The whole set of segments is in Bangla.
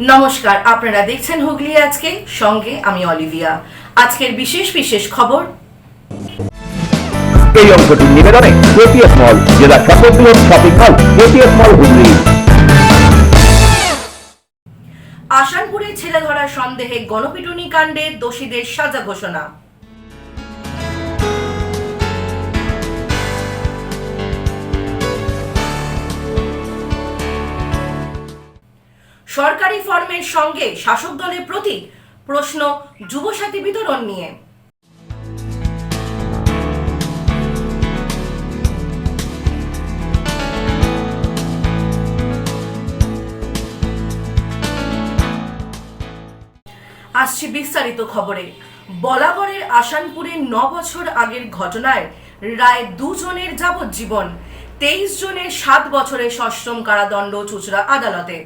নমস্কার, আপনারা দেখছেন হুগলি আজকে, সঙ্গে আমি অলিভিয়া। আজকের বিশেষ বিশেষ খবর। এই অংশটির নিবেদনে কেটিএস মল, জেলা সর্ববৃহৎ শপিং মল কেটিএস মল হুগলি। আসানপুরে ছেলে ধরার সন্দেহে গণপিটুনি কাণ্ডে দোষীদের সাজা ঘোষণা। সরকারি ফর্মের সঙ্গে শাসক দলের প্রতীক, প্রশ্ন যুবসাথী বিতরণ নিয়ে। আসছি বিস্তারিত খবরে। বলাগড়ের আসানপুরে 9 বছর আগের ঘটনায় রায় 2 জনের যাবজ্জীবন, 23 জনের 7 বছরের সশ্রম কারাদণ্ড চুঁচুড়া আদালতে।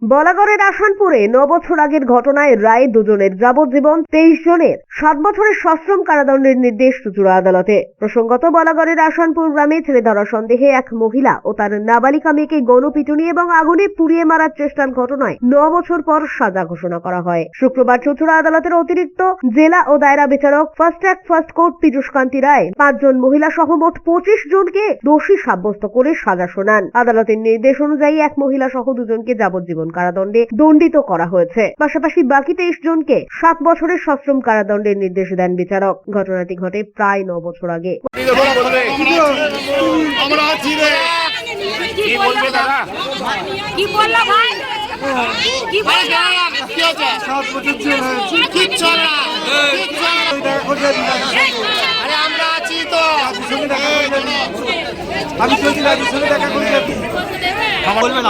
বলাগড়ের আসানপুরে 9 বছর আগের ঘটনায় রায় 2 জনের যাবজ্জীবন, 23 জনের 7 বছরের সশ্রম কারাদণ্ডের নির্দেশ চুঁচুড়া আদালতে। প্রসঙ্গত, বলাগড়ের আসানপুর গ্রামে ছেলে ধরার সন্দেহে এক মহিলা ও তার নাবালিকা মেয়েকে গণপিটুনি এবং আগুনে পুড়িয়ে মারার চেষ্টার ঘটনায় 9 বছর পর সাজা ঘোষণা করা হয়। শুক্রবার চুঁচুড়া আদালতের অতিরিক্ত জেলা ও দায়রা বিচারক first track first court Piyush Kanti Roy 5 জন মহিলা সহ মোট 25 জনকে দোষী সাব্যস্ত করে সাজা শোনান। আদালতের নির্দেশ অনুযায়ী এক মহিলা সহ 2 জনকে যাবজ্জীবন কারাদণ্ডে দণ্ডিত করা হয়েছে। পাশাপাশি বাকি 23 জনকে 7 বছরের সশ্রম কারাদণ্ডের নির্দেশ দেন বিচারক। ঘটনাটি ঘটে প্রায় 9 বছর আগে।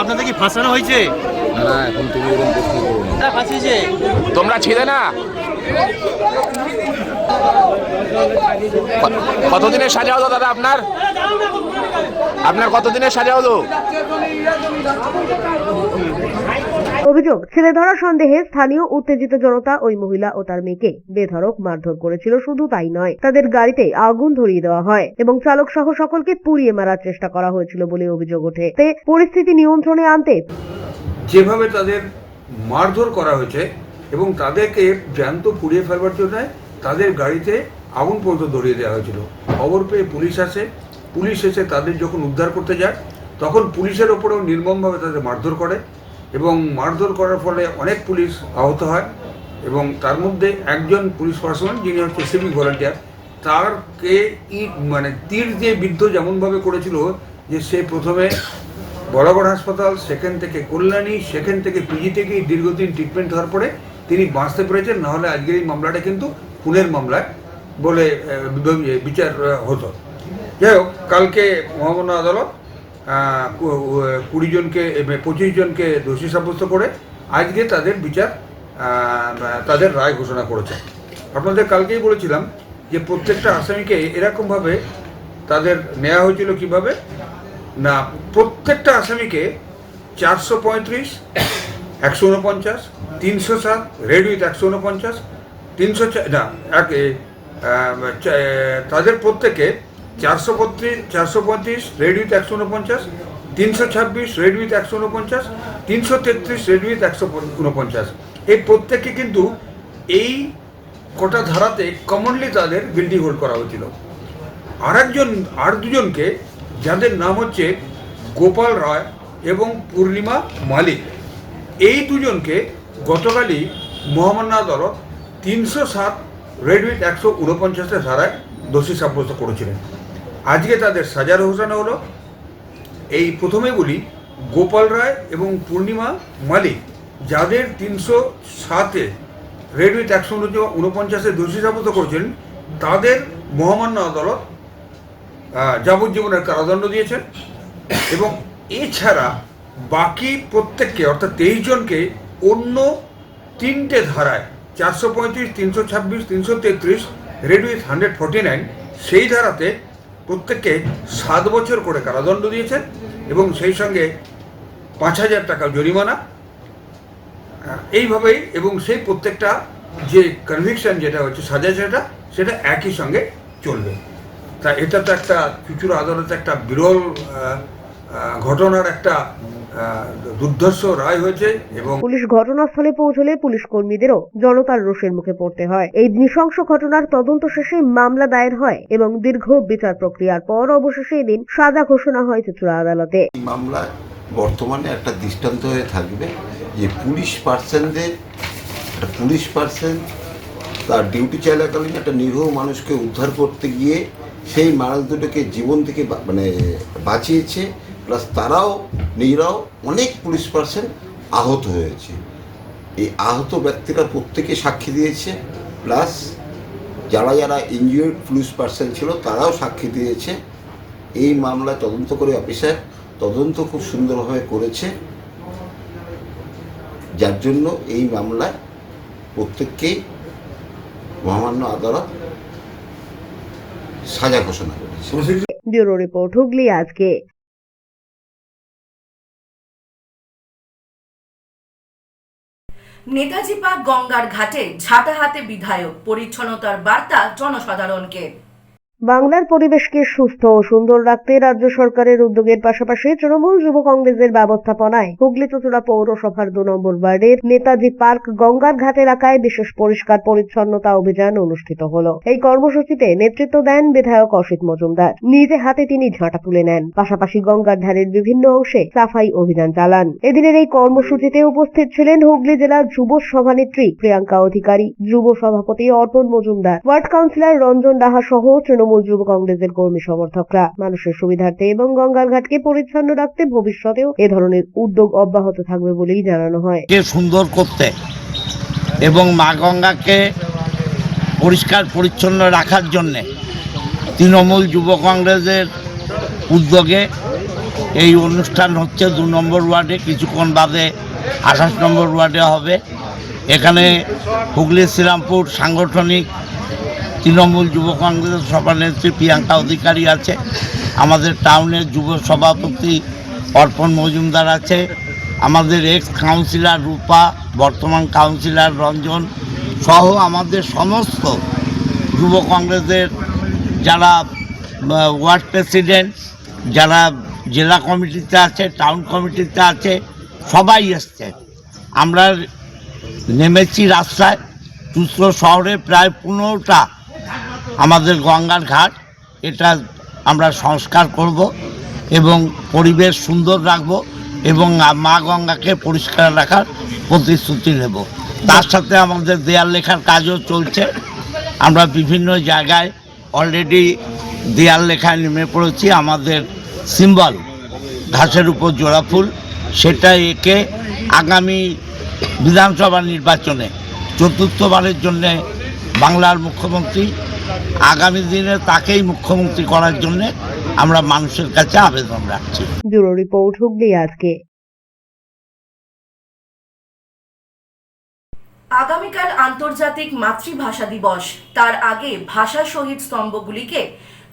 আপনাদের কি ফাঁসানো হয়েছে? না, এখন তুমি এরকম প্রশ্ন করো না। ফাঁসিয়েছে, তোমরা ছিলে না? কতদিনের সাজা হলো দাদা? আপনার কতদিনের সাজা হলো? অভিযোগ, ছেলে ধরার সন্দেহে স্থানীয় উত্তেজিত জনতা ওই মহিলা ও তার মেয়েকে বেধড়ক মারধর করেছিল। শুধু তাই নয়, তাদের গাড়িতে আগুন ধরিয়ে দেওয়া হয় এবং চালক সহ সকলকে পুড়িয়ে মারার চেষ্টা করা হয়েছিল বলে অভিযোগ ওঠে। পরিস্থিতি নিয়ন্ত্রণে আনতে যেভাবে তাদের মারধর করা হয়েছে এবং তাদেরকে জ্যান্ত পুড়িয়ে ফেলবার জন্য তাদের গাড়িতে আগুন পর্যন্ত ধরিয়ে দেওয়া হয়েছিল। খবর পেয়ে পুলিশ আসে। পুলিশ এসে তাদের যখন উদ্ধার করতে যায়, তখন পুলিশের ওপরেও নির্মমভাবে তাদের মারধর করে এবং মারধর করার ফলে অনেক পুলিশ আহত হয় এবং তার মধ্যে একজন পুলিশ পার্সন, যিনি হচ্ছে সিভিক ভলান্টিয়ার, তারকে তীর দিয়ে বিদ্ধ যেমনভাবে করেছিল যে সে প্রথমে বলাগড় হাসপাতাল, সেখান থেকে কল্যাণী, সেখান থেকে পিজি থেকে দীর্ঘদিন ট্রিটমেন্ট হওয়ার পরে তিনি বাঁচতে পেরেছেন। নাহলে আজকের এই মামলাটা কিন্তু খুনের মামলায় বলে বিচার হতো। যাই হোক, কালকে মহামান্য আদালত 25 জনকে দোষী সাব্যস্ত করে আজকে তাদের বিচার, তাদের রায় ঘোষণা করেছে। আপনাদের কালকেই বলেছিলাম যে প্রত্যেকটা আসামিকে এরকমভাবে তাদের নেওয়া হয়েছিল। কিভাবে না, প্রত্যেকটা আসামিকে 435, 149, 307 রেড উইথ 149, 304 না তাদের প্রত্যেকে 435 red with 149, 326 red with 149, 333 red with 149। এই প্রত্যেককে কিন্তু এই কটা ধারাতে কমনলি তাদের গিল্টি হোল্ড করা হয়েছিল। আর দুজনকে, যাদের নাম হচ্ছে গোপাল রায় এবং পূর্ণিমা মালিক, এই দুজনকে গতকালই মহামান্য আদালত 307 রেড উইথ 149 ধারায় দোষী সাব্যস্ত করেছিলেন। আজকে তাদের সাজার ঘোষণা হলো। এই প্রথমে বলি, গোপাল রায় এবং পূর্ণিমা মালিক, যাদের 307 রেড উইথ 149 দোষী সাব্যস্ত করেছিলেন, তাদের মহামান্য আদালত যাবজ্জীবনের কারাদণ্ড দিয়েছেন এবং এছাড়া বাকি প্রত্যেককে অর্থাৎ 23 জনকে অন্য 3টে ধারায় 435, 326, 333 রেড উইথ 149 সেই ধারাতে প্রত্যেককে 7 বছর করে কারাদণ্ড দিয়েছেন এবং সেই সঙ্গে 5,000 টাকা জরিমানা। এইভাবেই এবং সেই প্রত্যেকটা যে কনভিকশন যেটা হচ্ছে সাজা, সেটা একই সঙ্গে চলবে। তা এটা তো একটা চুঁচুড়া আদালতে একটা বিরল ঘটনার একটা দুর্ধর্ষ রায় হয়েছে এবং পুলিশ ঘটনাস্থলে পৌঁছলে পুলিশ কর্মীদেরও জনতার রোষের মুখে পড়তে হয়। এই নৃশংস ঘটনার তদন্ত শেষে মামলা দায়ের হয় এবং দীর্ঘ বিচার প্রক্রিয়ার পর অবশেষে এদিন সাজা ঘোষণা হয় চুঁচুড়া আদালতে। এই মামলায় বর্তমানে একটা দৃষ্টান্ত হয়ে থাকবে যে পুলিশ পার্সন তার ডিউটি চলাকালীন একটা নিরীহ মানুষকে উদ্ধার করতে গিয়ে সেই মানুষ দুটোকে জীবন থেকে বাঁচিয়েছে, প্লাস তারাও নিজেরাও অনেক পুলিশ পার্সন আহত হয়েছে। এই আহত ব্যক্তিরা প্রত্যেকে সাক্ষী দিয়েছে, প্লাস যারা ইনজিওর্ড পুলিশ পার্সন ছিল তারাও সাক্ষী দিয়েছে। এই মামলায় তদন্ত করে অফিসার তদন্ত খুব সুন্দরভাবে করেছে, যার জন্য এই মামলায় প্রত্যেককেই মহামান্য আদালত সাজা ঘোষণা করেছে। ব্যুরো রিপোর্ট, হুগলি আজকে। নেতাজি পার্ক গঙ্গার ঘাটে ঝাঁটা হাতে বিধায়ক, পরিচ্ছন্নতার বার্তা জনসাধারণকে। বাংলার পরিবেশকে সুস্থ ও সুন্দর রাখতে রাজ্য সরকারের উদ্যোগের পাশাপাশি তৃণমূল যুব কংগ্রেসের ব্যবস্থাপনায় হুগলি চুঁচুড়া পৌরসভার 2 নম্বর ওয়ার্ডের নেতাজি পার্ক গঙ্গার ঘাট এলাকায় বিশেষ পরিষ্কার পরিচ্ছন্নতা অভিযান অনুষ্ঠিত হলো। এই কর্মসূচিতে নেতৃত্ব দেন বিধায়ক অসিত মজুমদার। নিজে হাতে তিনি ঝাঁটা তুলে নেন, পাশাপাশি গঙ্গার ধারের বিভিন্ন অংশে সাফাই অভিযান চালান। এদিনের এই কর্মসূচিতে উপস্থিত ছিলেন হুগলি জেলার যুব সভানেত্রী প্রিয়াঙ্কা অধিকারী, যুব সভাপতি অর্পণ মজুমদার, ওয়ার্ড কাউন্সিলর রঞ্জন ডাহা সহ তৃণমূল যুব কংগ্রেসের কর্মী সমর্থকরা। মানুষের সুবিধার্থে এবং গঙ্গার ঘাটকে পরিচ্ছন্ন রাখতে ভবিষ্যতেও এ ধরনের উদ্যোগ অব্যাহত থাকবে বলেই জানানো হয়। সুন্দর করতে এবং মা গঙ্গাকে পরিষ্কার পরিচ্ছন্ন রাখার জন্য তৃণমূল যুব কংগ্রেসের উদ্যোগে এই অনুষ্ঠান হচ্ছে 2 নম্বর ওয়ার্ডে, কিছুক্ষণ বাদে 28 নম্বর ওয়ার্ডে হবে। এখানে হুগলি শ্রীরামপুর সাংগঠনিক তৃণমূল যুব কংগ্রেসের সভানেত্রী প্রিয়াঙ্কা অধিকারী আছে, আমাদের টাউনের যুব সভাপতি অর্পণ মজুমদার আছে, আমাদের এক্স কাউন্সিলর রূপা, বর্তমান কাউন্সিলর রঞ্জন সহ আমাদের সমস্ত যুব কংগ্রেসের যারা ওয়ার্ড প্রেসিডেন্ট, যারা জেলা কমিটিতে আছে, টাউন কমিটিতে আছে, সবাই এসছে। আমরা নেমেছি রাস্তায়। চুঁচুড়া শহরে প্রায় 15টা আমাদের গঙ্গার ঘাট, এটা আমরা সংস্কার করব এবং পরিবেশ সুন্দর রাখব এবং মা গঙ্গাকে পরিষ্কার রাখার প্রতিশ্রুতি নেব। তার সাথে আমাদের দেয়াল লেখার কাজও চলছে। আমরা বিভিন্ন জায়গায় অলরেডি দেয়াল লেখায় নেমে পড়েছি। আমাদের সিম্বল ঘাসের উপর জোড়া ফুল, সেটা এঁকে আগামী বিধানসভা নির্বাচনে 4র্থবারের জন্যে বাংলার মুখ্যমন্ত্রী, আগামী দিনে তাকেই মুখ্যমন্ত্রী করার জন্য আমরা মানুষের কাছে আবেদন রাখছি। ব্যুরো রিপোর্ট, হুগলি আজকে। আগামীকাল আন্তর্জাতিক মাতৃভাষা দিবস। তার আগে ভাষা শহীদ স্তম্ভগুলিকে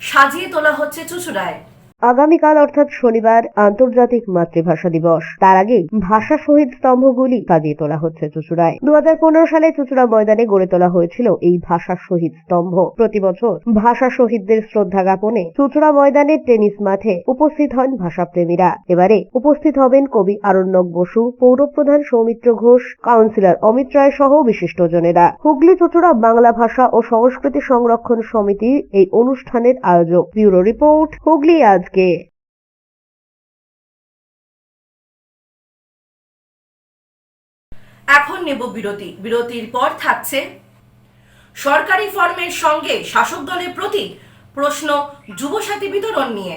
সাজিয়ে তোলা হচ্ছে চুঁচুড়ায়। আগামীকাল অর্থাৎ শনিবার আন্তর্জাতিক মাতৃভাষা দিবস। তার আগে ভাষা শহীদ স্তম্ভগুলি সাজিয়ে তোলা হচ্ছে চুঁচুড়ায়। 2015 সালে চুঁচুড়া ময়দানে গড়ে তোলা হয়েছিল এই ভাষা শহীদ স্তম্ভ। প্রতি বছর ভাষা শহীদদের শ্রদ্ধা জ্ঞাপনে চুঁচুড়া ময়দানের টেনিস মাঠে উপস্থিত হন ভাষাপ্রেমীরা। এবারে উপস্থিত হবেন কবি আরণ্যক বসু, পৌরপ্রধান সৌমিত্র ঘোষ, কাউন্সিলর অমিত রায় সহ বিশিষ্টজনেরা। হুগলি চুঁচুড়া বাংলা ভাষা ও সংস্কৃতি সংরক্ষণ সমিতি এই অনুষ্ঠানের আয়োজক। ব্যুরো রিপোর্ট, হুগলি আজকে। এখন নেব বিরতি। বিরতির পর থাকছে সরকারি ফর্মের সঙ্গে শাসক দলের প্রতি প্রশ্ন যুবসাথী বিতরণ নিয়ে।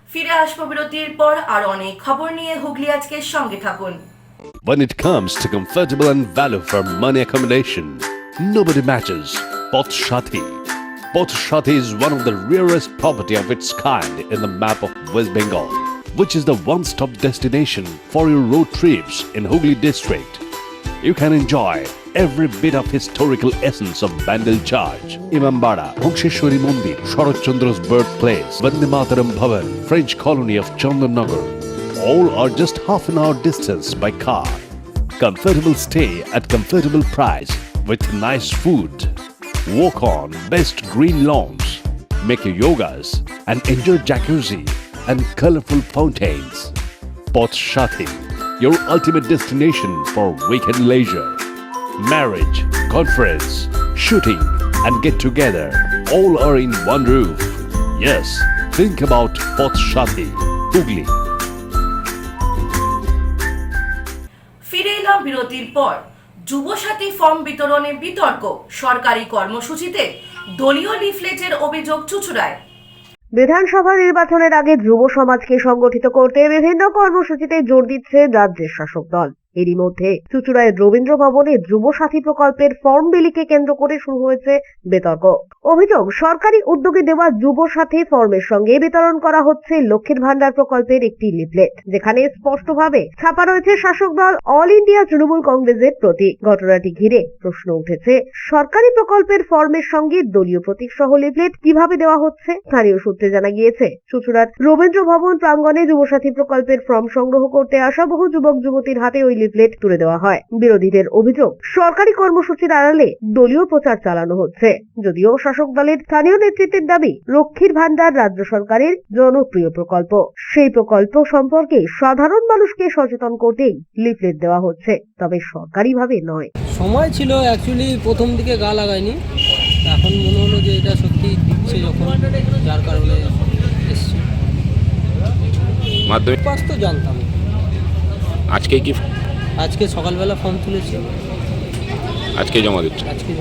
ফিরে আসবো বিরতির পর আর অনেক খবর নিয়ে। হুগলি আজকের সঙ্গে থাকুন। When it comes to comfortable and value for money accommodation, nobody matches Poth Shati. Poth Shati is one of the rarest property of its kind in the map of West Bengal, which is the one-stop destination for your road trips in Hooghly district. You can enjoy every bit of historical essence of Bandel Charge, Imambara, Bhongsheshwari Mandir, Sharat Chandra's birthplace, Vande Mataram Bhavan, French colony of Chandannagar. All are just half an hour distance by car. comfortable stay at comfortable price with nice food. Walk on best green lawns, make your yogas and enjoy jacuzzi and colorful fountains. Poth Shati, your ultimate destination for weekend leisure. Marriage, conference, shooting and get together all are in one roof. Yes, think about Poth Shati, Hooghly. ফিরে এলাম বিরতির পর। যুবসাথী ফর্ম বিতরণে বিতর্ক, সরকারি কর্মসূচিতে দলীয় লিফলেটের অভিযোগ চুঁচুড়ায়। বিধানসভা নির্বাচনের আগে যুব সমাজকে সংগঠিত করতে বিভিন্ন কর্মসূচিতে জোর দিচ্ছে রাজ্যের শাসক দল। এরই মধ্যে চুঁচুড়ায় রবীন্দ্র ভবনে যুব সাথী প্রকল্পের ফর্ম বিলিকে কেন্দ্র করে শুরু হয়েছে বিতর্ক। অভিযোগ, সরকারি উদ্যোগে দেওয়া যুব সাথী ফর্মের সঙ্গে বিতরণ করা হচ্ছে লক্ষ্মীর ভান্ডার প্রকল্পের একটি লিফলেট, যেখানে স্পষ্টভাবে ছাপা রয়েছে শাসক দল অল ইন্ডিয়া তৃণমূল কংগ্রেসের প্রতীক। ঘটনাটি ঘিরে প্রশ্ন উঠেছে, সরকারি প্রকল্পের ফর্মের সঙ্গে দলীয় প্রতীক সহ লিফলেট কিভাবে দেওয়া হচ্ছে? স্থানীয় সূত্রে জানা গিয়েছে, চুঁচুড়ার রবীন্দ্র ভবন প্রাঙ্গণে যুব সাথী প্রকল্পের ফর্ম সংগ্রহ করতে আসা বহু যুবক যুবতীর হাতে ওই লিফলেট তুলে দেওয়া হয়। বিরোধীদের অভিযোগ, সরকারি কর্মসূচির আড়ালে দলীয় প্রচার চালানো হচ্ছে। যদিও শাসক দলের স্থানীয় নেতৃত্বের দাবি, লক্ষ্মীর ভান্ডার রাজ্য সরকারের জনপ্রিয় প্রকল্প, সেই প্রকল্প সম্পর্কে সাধারণ মানুষকে সচেতন করতেই লিফলেট দেওয়া হচ্ছে, তবে সরকারিভাবে নয়। সময় ছিল অ্যাকচুয়ালি প্রথম দিকে গা লাগায়নি, এখন মনে হলো যে এটা সত্যি দিচ্ছে যখন, যার কারণে এসছি। মাধ্যমিক পাস তো জানতাম, আজকে কি আজকে সকালবেলা ফর্ম তুলেছি, আজকে জমা দিচ্ছে আজকে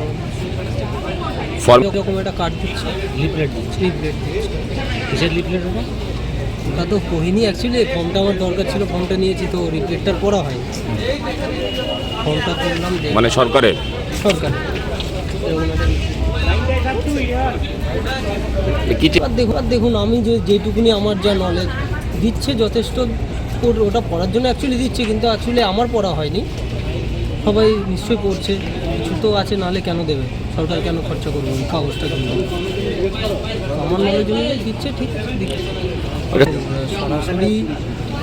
ফর্ম এরকম একটা কার্ড দিচ্ছে, লিফলেট দিচ্ছে। কিসের লিফলেট ওটা? ওটা তো পড়িনি অ্যাকচুয়ালি, ফর্মটা আমার দরকার ছিল, ফর্মটা নিয়েছি, তো লিফলেটটার পড়া হয়। ফর্মটা করলাম মানে সরকারের সরকার এরকম কি আর দেখুন আমি যেটুকুনি আমার যা নলেজ দিচ্ছে যথেষ্ট, ওটা পড়ার জন্য অ্যাকচুয়ালি দিচ্ছে, কিন্তু অ্যাকচুয়ালি আমার পড়া হয়নি, সবাই নিশ্চয়ই পড়ছে, কিছু তো আছে, নাহলে কেন দেবে সরকার, কেন খরচা করবে কাগজটা জন্য? আমার নলেজ অনুযায়ী দিচ্ছে, ঠিক আছে দিচ্ছে। সরাসরি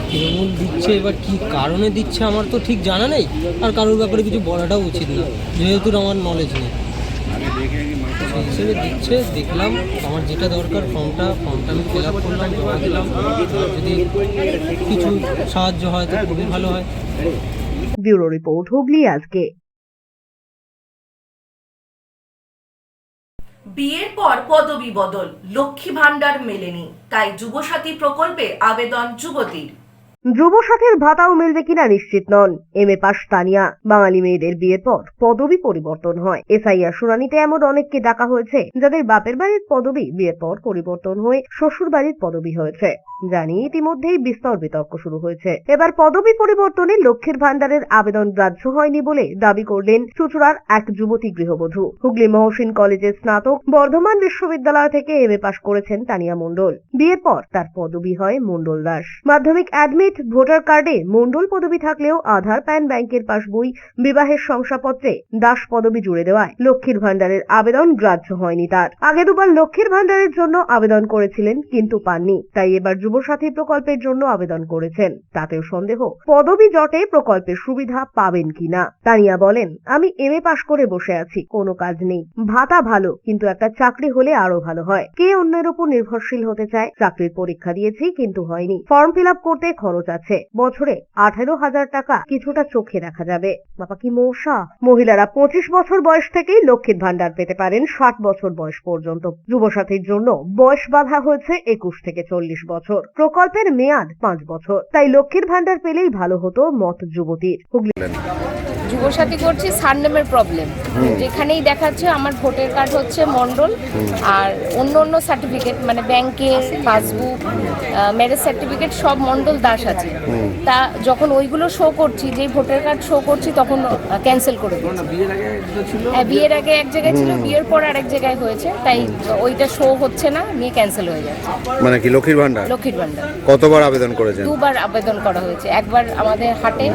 তৃণমূল দিচ্ছে, এবার কী কারণে দিচ্ছে আমার তো ঠিক জানা নেই, আর কারোর ব্যাপারে কিছু বলাটাও উচিত না, যেহেতু আমার নলেজ নেই। সেই হিসেবে দিচ্ছে, দেখলাম আমার যেটা দরকার ফর্মটা আমি ফিল আপ করলাম, জমা দিলাম। যদি কিছু সাহায্য হয় তো খুবই ভালো হয়। ব্যুরো রিপোর্ট, হুগলি আজকে। বিয়ের পর পদবি বদল, লক্ষ্মী ভান্ডার মেলেনি, তাই যুবসাথী প্রকল্পে আবেদন যুবতীর। যুব সাথীর ভাতাও মিলবে কিনা নিশ্চিত নন। এমএ পাস তানিয়া, বাঙালি মেয়েদের বিয়ের পর পদবি পরিবর্তন হয়। এসআইআর শুনানিতে এমন অনেককে ডাকা হয়েছে যাদের বাপের বাড়ির পদবি বিয়ের পর পরিবর্তন হয়ে শ্বশুর বাড়ির পদবি হয়েছে। জানি ইতিমধ্যেই বিস্তর বিতর্ক শুরু হয়েছে। এবার পদবি পরিবর্তনে লক্ষ্মীর ভান্ডারের আবেদন গ্রাহ্য হয়নি বলে দাবি করলেন চুঁচুড়ার এক যুবতী গৃহবধূ। হুগলি মহসিন কলেজের স্নাতক, বর্ধমান বিশ্ববিদ্যালয় থেকে এমএ পাস করেছেন তানিয়া মণ্ডল। বিয়ের পর তার পদবি হয় মণ্ডল দাস। মাধ্যমিক অ্যাডমিট, ভোটার কার্ডে মণ্ডল পদবি থাকলেও আধার, প্যান, ব্যাংকের পাসবই, বিবাহের শংসাপত্রে দাস পদবি জুড়ে দেওয়ায় লক্ষ্মীর ভান্ডারের আবেদন গ্রাহ্য হয়নি তার। আগে দুবার লক্ষ্মীর ভান্ডারের জন্য আবেদন করেছিলেন কিন্তু পাননি, তাই এবার যুবসাথী প্রকল্পের জন্য আবেদন করেছেন। তাতেও সন্দেহ পদবি জটে প্রকল্পের সুবিধা পাবেন কিনা। তানিয়া বলেন, আমি এমএ পাস করে বসে আছি, কোনো কাজ নেই, ভাতা ভালো, কিন্তু একটা চাকরি হলে আরো ভালো হয়। কে অন্যের উপর নির্ভরশীল হতে চায়? চাকরির পরীক্ষা দিয়েছি কিন্তু হয়নি। ফর্ম ফিল আপ করতে খরচ আছে, বছরে 18,000 টাকা কিছুটা চোখে রাখা যাবে। বাবা কি মশা! মহিলারা 25 বছর বয়স থেকেই লক্ষ্মীর ভান্ডার পেতে পারেন 60 বছর বয়স পর্যন্ত। যুবসাথীর জন্য বয়স বাধা হয়েছে 21 থেকে 40 বছর। প্রকল্পের মেয়াদ 5 বছর, তাই লক্ষ্মীর ভান্ডার পেলেই ভালো হতো মত যুবতীর। যুবসাথী করছি, সারনেমের প্রবলেম, যেখানেই দেখাচ্ছে আমার ভোটার কার্ড হচ্ছে মণ্ডল, আর অন্য সার্টিফিকেট মানে ব্যাংকের পাসবুক, ম্যারেজ সার্টিফিকেট সব মণ্ডল দাস আছে। তা যখন ওইগুলো শো করছি, যেই ভোটার কার্ড শো করছি, তখন ক্যান্সেল করে দিচ্ছি। হ্যাঁ, বিয়ের আগে এক জায়গায় ছিল, বিয়ের পর আরেক জায়গায় হয়েছে, তাই ওইটা শো হচ্ছে না, নিয়ে ক্যান্সেল হয়ে যাচ্ছে। মানে কি লক্ষ্মীর ভান্ডার? লক্ষ্মীর ভান্ডার কতবার আবেদন করেছেন? 2বার আবেদন করা হয়েছে। একবার আমাদের হাটে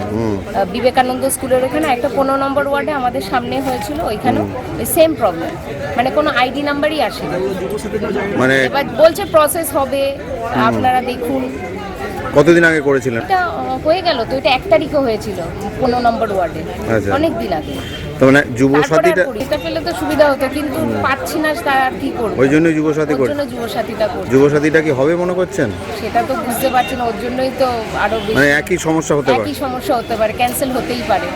বিবেকানন্দ স্কুলের ওখানে একটা 15 নম্বর ওয়ার্ডে আমাদের সামনে হয়েছিল, ওইখানেও সেম প্রবলেম, মানে কোনো আইডি নাম্বারই আসেনি। মানে এবার বলছে প্রসেস হবে, আপনারা দেখুন। কতদিন আগে করেছিলেন? এটা হয়ে গেল তো, এটা 1 তারিখে হয়েছিল 15 নম্বর ওয়ার্ডে, আচ্ছা। অনেক দিন আগে। তো মানে যুব তারপরে সাথীটা আর করি। এটা পেলে তো সুবিধা হতো, কিন্তু পাচ্ছি না, তার আর কি করব। ওই জন্য যুব সাথী ওর করে। জন্য যুব সাথীটা করছি। যুব সাথীটা কি হবে মনে করছেন? সেটা তো বুঝতে পারছি না, ওর জন্যই তো আরো মানে বেশি একই সমস্যা হতে পারে। একই সমস্যা হতে পারে, ক্যান্সেল হতেই পারে।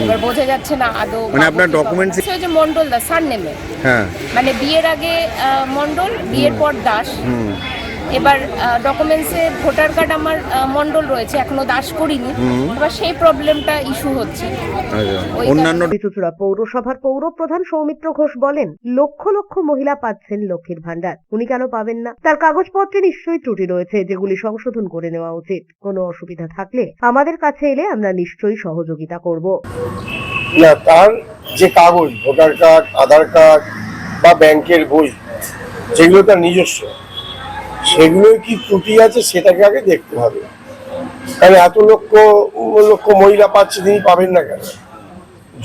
এবার বোঝা যাচ্ছে না আদৌ মানে পাবো আপনার কি পাবো না। documents- হচ্ছে ওই যে মন্ডল দাস সার নেমে, হ্যাঁ। মানে বিয়ের আগে মন্ডল, বিয়ের পর দাস। এবার ডকুমেন্টসে ভোটার কার্ড আমার মন্ডল রয়েছে, এখনো দাস করিনি। এবার সেই প্রবলেমটা ইস্যু হচ্ছে। আচ্ছা। ওই অন্যান্য চুঁচুড়া পৌরসভার পৌরপ্রধান সৌমিত্র ঘোষ বলেন, লক্ষ লক্ষ মহিলা পাচ্ছেন লক্ষ্মীর ভান্ডার, উনি কেন পাবেন না? তার কাগজপত্রে নিশ্চয়ই ত্রুটি রয়েছে, যেগুলি সংশোধন করে নেওয়া উচিত। কোনো অসুবিধা থাকলে আমাদের কাছে এলে আমরা নিশ্চয়ই সহযোগিতা করব। না, তার যে কাগজ, ভোটার কার্ড, আধার কার্ড বা ব্যাংকের বই, যেগুলো তার নিজস্ব, সেগুলোর কি ত্রুটি আছে সেটাকে আগে দেখতে হবে। কারণ এত লক্ষ লক্ষ মহিলা পাচ্ছে, তিনি পাবেন না কেন?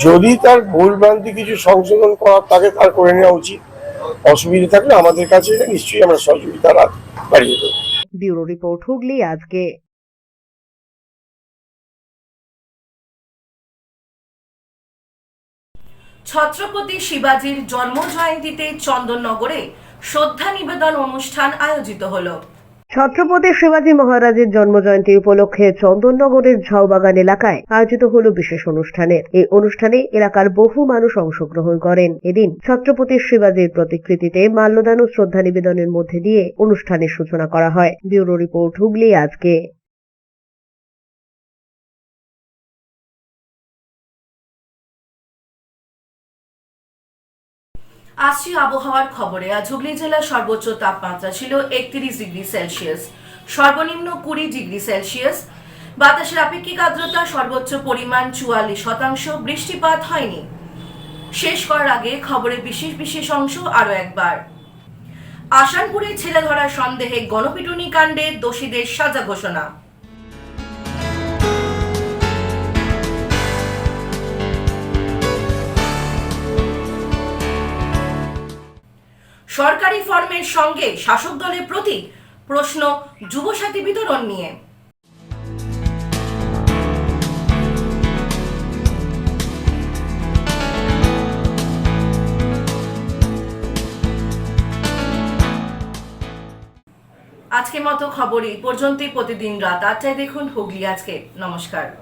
যদি তার ভুলভ্রান্তি কিছু সংশোধন করার থাকে, তার করে নেওয়া উচিত। অসুবিধা থাকলে আমাদের কাছে নিশ্চয়ই আমরা সহযোগিতার হাত বাড়িয়ে দেবো। ব্যুরো রিপোর্ট, হুগলি আজকে। ছত্রপতি শিবাজির জন্ম জয়ন্তীতে চন্দননগরে শ্রদ্ধা নিবেদন অনুষ্ঠান আয়োজিত হলো। ছত্রপতি শিবাজী মহারাজের জন্মজয়ন্তী উপলক্ষে চন্দননগরের ঝাউবাগান এলাকায় আয়োজিত হলো বিশেষ অনুষ্ঠানের। এই অনুষ্ঠানে এলাকার বহু মানুষ অংশগ্রহণ করেন। এদিন ছত্রপতি শিবাজীর প্রতিকৃতিতে মাল্যদান ও শ্রদ্ধা নিবেদনের মধ্যে দিয়ে অনুষ্ঠানের সূচনা করা হয়। ব্যুরো রিপোর্ট, হুগলি আজকে। আসছি আবহাওয়ার খবরে। আজ হুগলি জেলার সর্বোচ্চ তাপমাত্রা ছিল 31 ডিগ্রি সেলসিয়াস, সর্বনিম্ন 20 ডিগ্রি সেলসিয়াস। বাতাসের আপেক্ষিক আর্দ্রতা সর্বোচ্চ পরিমাণ 44%। বৃষ্টিপাত হয়নি। শেষ করার আগে খবরের বিশেষ বিশেষ অংশ আরো একবার। আসানপুরে ছেলে ধরার সন্দেহে গণপিটুনি কাণ্ডে দোষীদের সাজা ঘোষণা। সরকারি ফর্মের সঙ্গে শাসক দলের প্রতীক, প্রশ্ন যুবসাথী বিতরণ নিয়ে। আজকের মতো খবর এই পর্যন্তই। প্রতিদিন রাত 8টায় দেখুন হুগলি আজকে। নমস্কার।